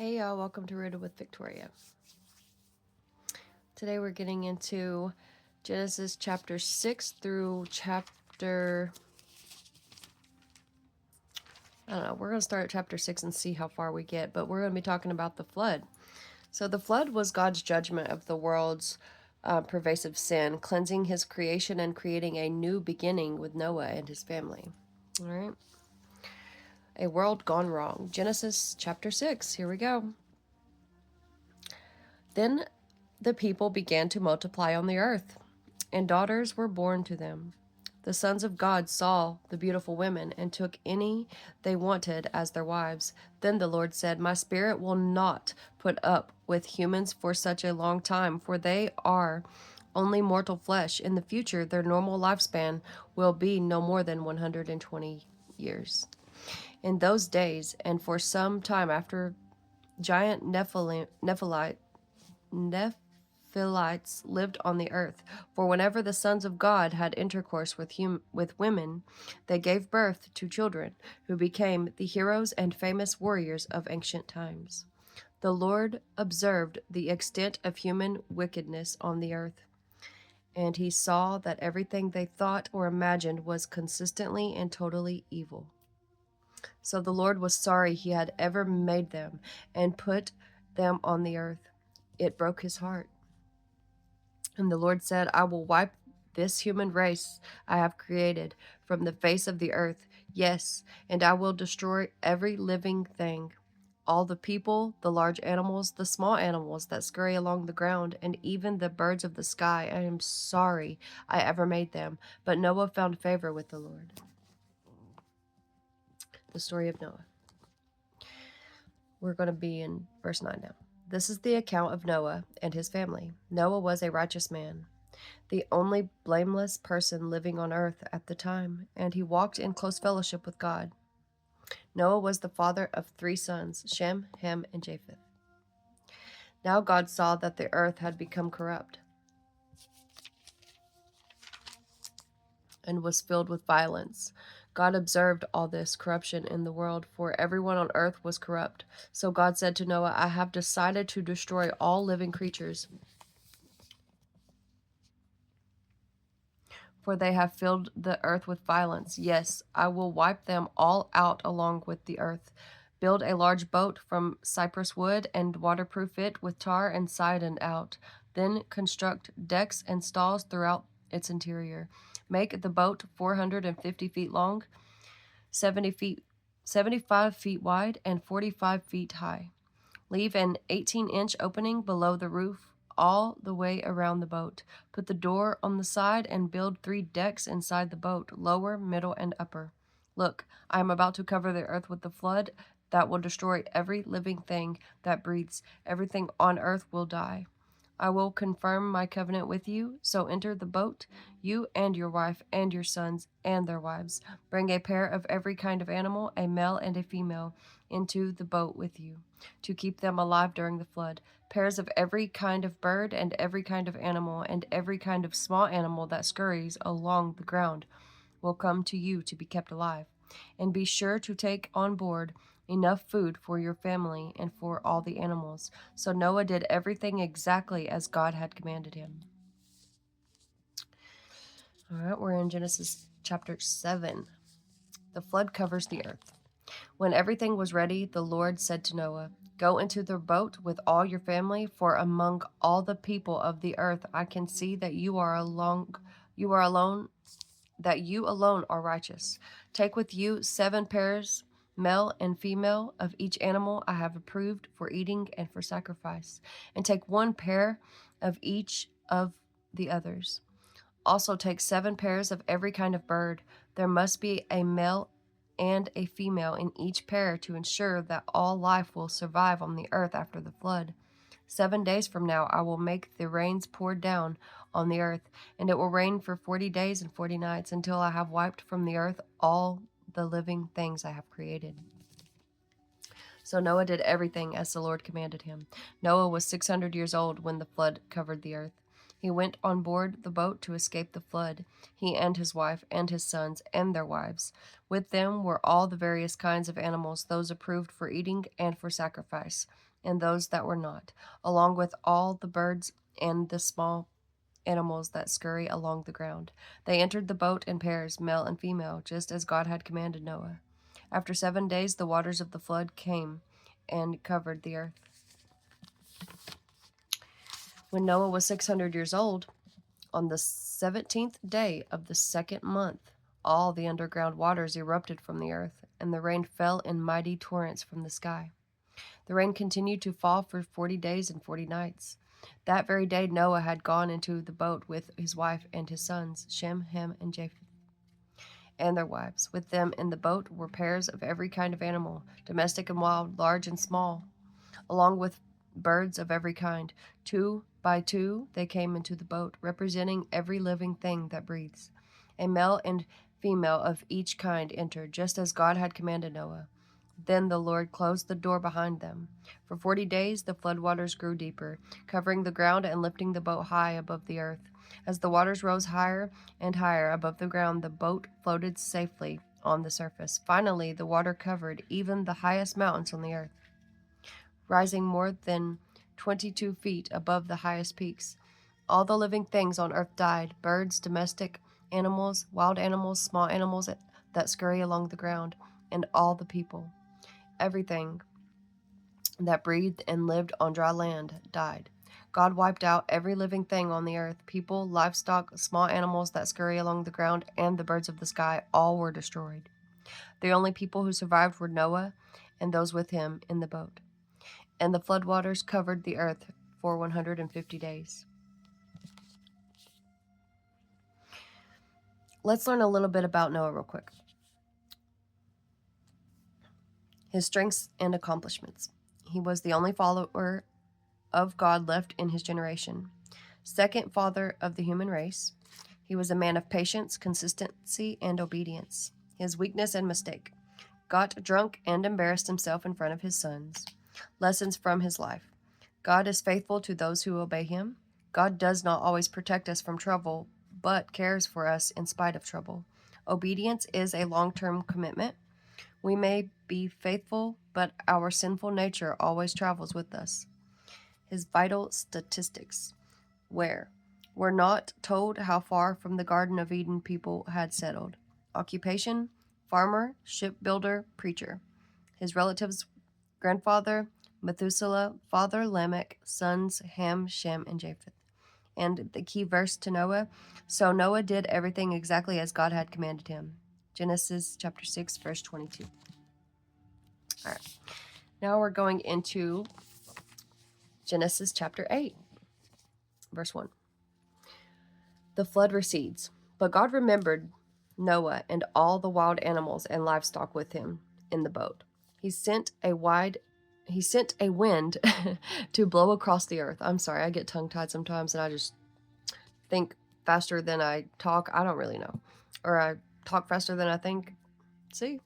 Hey y'all, welcome to Rooted with Victoria. Today we're getting into Genesis chapter 6 through chapter, we're going to start at chapter 6 and see how far we get, but we're going to be talking about the flood. So the flood was God's judgment of the world's pervasive sin, cleansing his creation and creating a new beginning with Noah and his family. All right. A world gone wrong. Genesis chapter 6. Here we go. Then the people began to multiply on the earth, and daughters were born to them. The sons of God saw the beautiful women and took any they wanted as their wives. Then the Lord said, My spirit will not put up with humans for such a long time, for they are only mortal flesh. In the future, their normal lifespan will be no more than 120 years. In those days, and for some time after, giant Nephilites lived on the earth, for whenever the sons of God had intercourse with women, they gave birth to children, who became the heroes and famous warriors of ancient times. The Lord observed the extent of human wickedness on the earth, and he saw that everything they thought or imagined was consistently and totally evil. So the Lord was sorry he had ever made them and put them on the earth. It broke his heart. And the Lord said, I will wipe this human race I have created from the face of the earth. Yes, and I will destroy every living thing, all the people, the large animals, the small animals that scurry along the ground, and even the birds of the sky. I am sorry I ever made them. But Noah found favor with the Lord. The story of Noah. We're going to be in verse 9 now. This is the account of Noah and his family. Noah was a righteous man, the only blameless person living on earth at the time, and he walked in close fellowship with God. Noah was the father of 3 sons, Shem, Ham, and Japheth. Now God saw that the earth had become corrupt and was filled with violence. God observed all this corruption in the world, for everyone on earth was corrupt. So God said to Noah, I have decided to destroy all living creatures, for they have filled the earth with violence. Yes, I will wipe them all out along with the earth. Build a large boat from cypress wood and waterproof it with tar and sidon out. Then construct decks and stalls throughout its interior. Make the boat 450 feet long, 75 feet wide, and 45 feet high. Leave an 18-inch opening below the roof all the way around the boat. Put the door on the side and build 3 decks inside the boat, lower, middle, and upper. Look, I am about to cover the earth with the flood that will destroy every living thing that breathes. Everything on earth will die. I will confirm my covenant with you, so enter the boat, you and your wife and your sons and their wives. Bring a pair of every kind of animal, a male and a female, into the boat with you, to keep them alive during the flood. Pairs of every kind of bird and every kind of animal and every kind of small animal that scurries along the ground will come to you to be kept alive. And be sure to take on board enough food for your family and for all the animals. So Noah did everything exactly as God had commanded him. All right, we're in Genesis chapter 7. The flood covers the earth. When everything was ready, the Lord said to Noah, Go into the boat with all your family, for among all the people of the earth I can see that you alone are righteous. Take with you 7 pairs, male and female, of each animal I have approved for eating and for sacrifice, and take 1 pair of each of the others. Also take 7 pairs of every kind of bird. There must be a male and a female in each pair to ensure that all life will survive on the earth after the flood. 7 days from now I will make the rains pour down on the earth, and it will rain for 40 days and 40 nights until I have wiped from the earth all the living things I have created. So Noah did everything as the Lord commanded him. Noah was 600 years old when the flood covered the earth. He went on board the boat to escape the flood, he and his wife and his sons and their wives. With them were all the various kinds of animals, those approved for eating and for sacrifice, and those that were not, along with all the birds and the small animals that scurry along the ground. They entered the boat in pairs, male and female, just as God had commanded Noah. After 7 days, the waters of the flood came and covered the earth. When Noah was 600 years old, on the 17th day of the second month, all the underground waters erupted from the earth, and the rain fell in mighty torrents from the sky. The rain continued to fall for 40 days and 40 nights. That very day Noah had gone into the boat with his wife and his sons, Shem, Ham, and Japheth, and their wives. With them in the boat were pairs of every kind of animal, domestic and wild, large and small, along with birds of every kind. 2 by 2 they came into the boat, representing every living thing that breathes. A male and female of each kind entered, just as God had commanded Noah. Then the Lord closed the door behind them. For 40 days the floodwaters grew deeper, covering the ground and lifting the boat high above the earth. As the waters rose higher and higher above the ground, the boat floated safely on the surface. Finally, the water covered even the highest mountains on the earth, rising more than 22 feet above the highest peaks. All the living things on earth died: birds, domestic animals, wild animals, small animals that scurry along the ground, and all the people. Everything that breathed and lived on dry land died. God wiped out every living thing on the earth: people, livestock, small animals that scurry along the ground, and the birds of the sky. All were destroyed. The only people who survived were Noah and those with him in the boat. And the floodwaters covered the earth for 150 days. Let's learn a little bit about Noah real quick. His strengths and accomplishments. He was the only follower of God left in his generation. Second father of the human race. He was a man of patience, consistency, and obedience. His weakness and mistake. Got drunk and embarrassed himself in front of his sons. Lessons from his life. God is faithful to those who obey him. God does not always protect us from trouble, but cares for us in spite of trouble. Obedience is a long-term commitment. We may be faithful, but our sinful nature always travels with us. His vital statistics. Where? We're not told how far from the Garden of Eden people had settled. Occupation: farmer, shipbuilder, preacher. His relatives: grandfather Methuselah, father Lamech, sons Ham, Shem, and Japheth. And the key verse to Noah: so Noah did everything exactly as God had commanded him. Genesis chapter 6, verse 22. All right. Now we're going into Genesis chapter 8, verse 1. The flood recedes, but God remembered Noah and all the wild animals and livestock with him in the boat. He sent a wind to blow across the earth. I'm sorry, I get tongue-tied sometimes and I just think faster than I talk. I don't really know. Or I talk faster than I think. See?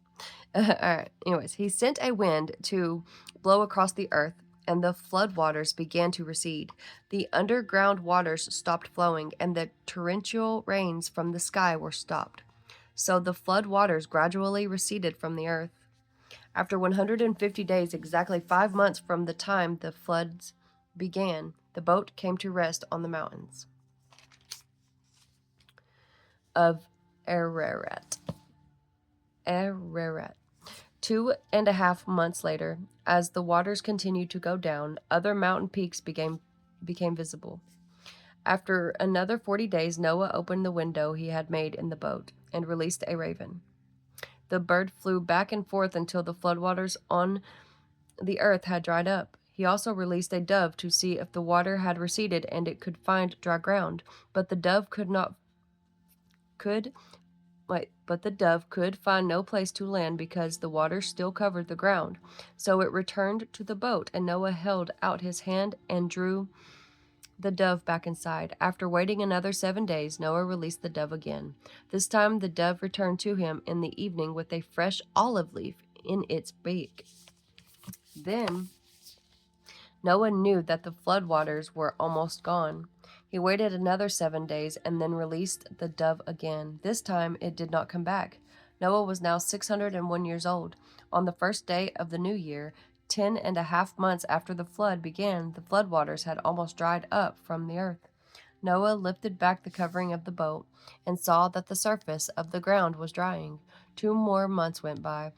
All right. Anyways, he sent a wind to blow across the earth, and the floodwaters began to recede. The underground waters stopped flowing, and the torrential rains from the sky were stopped. So the floodwaters gradually receded from the earth. After 150 days, exactly 5 months from the time the floods began, the boat came to rest on the mountains of Ararat. 2.5 months later, as the waters continued to go down, other mountain peaks became visible. After another 40 days, Noah opened the window he had made in the boat and released a raven. The bird flew back and forth until the floodwaters on the earth had dried up. He also released a dove to see if the water had receded and it could find dry ground, but the dove could find no place to land because the water still covered the ground. So it returned to the boat, and Noah held out his hand and drew the dove back inside. After waiting another 7 days, Noah released the dove again. This time the dove returned to him in the evening with a fresh olive leaf in its beak. Then Noah knew that the floodwaters were almost gone. He waited another 7 days and then released the dove again. This time it did not come back. Noah was now 601 years old. On the first day of the new year, 10.5 months after the flood began, the floodwaters had almost dried up from the earth. Noah lifted back the covering of the boat and saw that the surface of the ground was drying. 2 more months went by,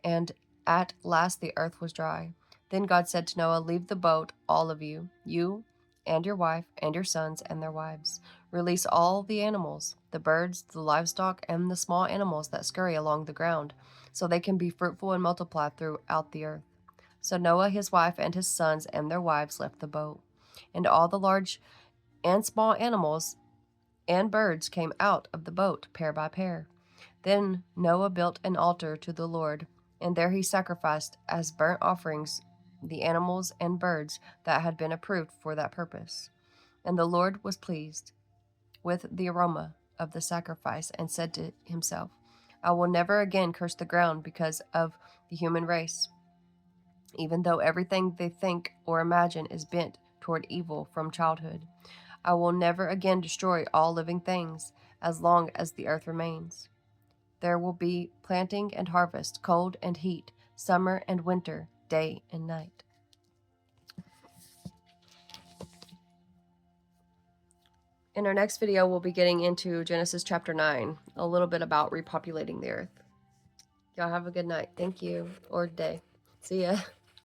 and at last the earth was dry. Then God said to Noah, "Leave the boat, all of you, you and your wife and your sons and their wives. Release all the animals, the birds, the livestock, and the small animals that scurry along the ground, so they can be fruitful and multiply throughout the earth." So Noah, his wife, and his sons and their wives left the boat, and all the large and small animals and birds came out of the boat, pair by pair. Then Noah built an altar to the Lord, and there he sacrificed as burnt offerings the animals and birds that had been approved for that purpose. And the Lord was pleased with the aroma of the sacrifice and said to himself, "I will never again curse the ground because of the human race, even though everything they think or imagine is bent toward evil from childhood. I will never again destroy all living things as long as the earth remains. There will be planting and harvest, cold and heat, summer and winter, day and night." In our next video, we'll be getting into Genesis chapter 9, a little bit about repopulating the earth. Y'all have a good night. Thank you. Or day. See ya.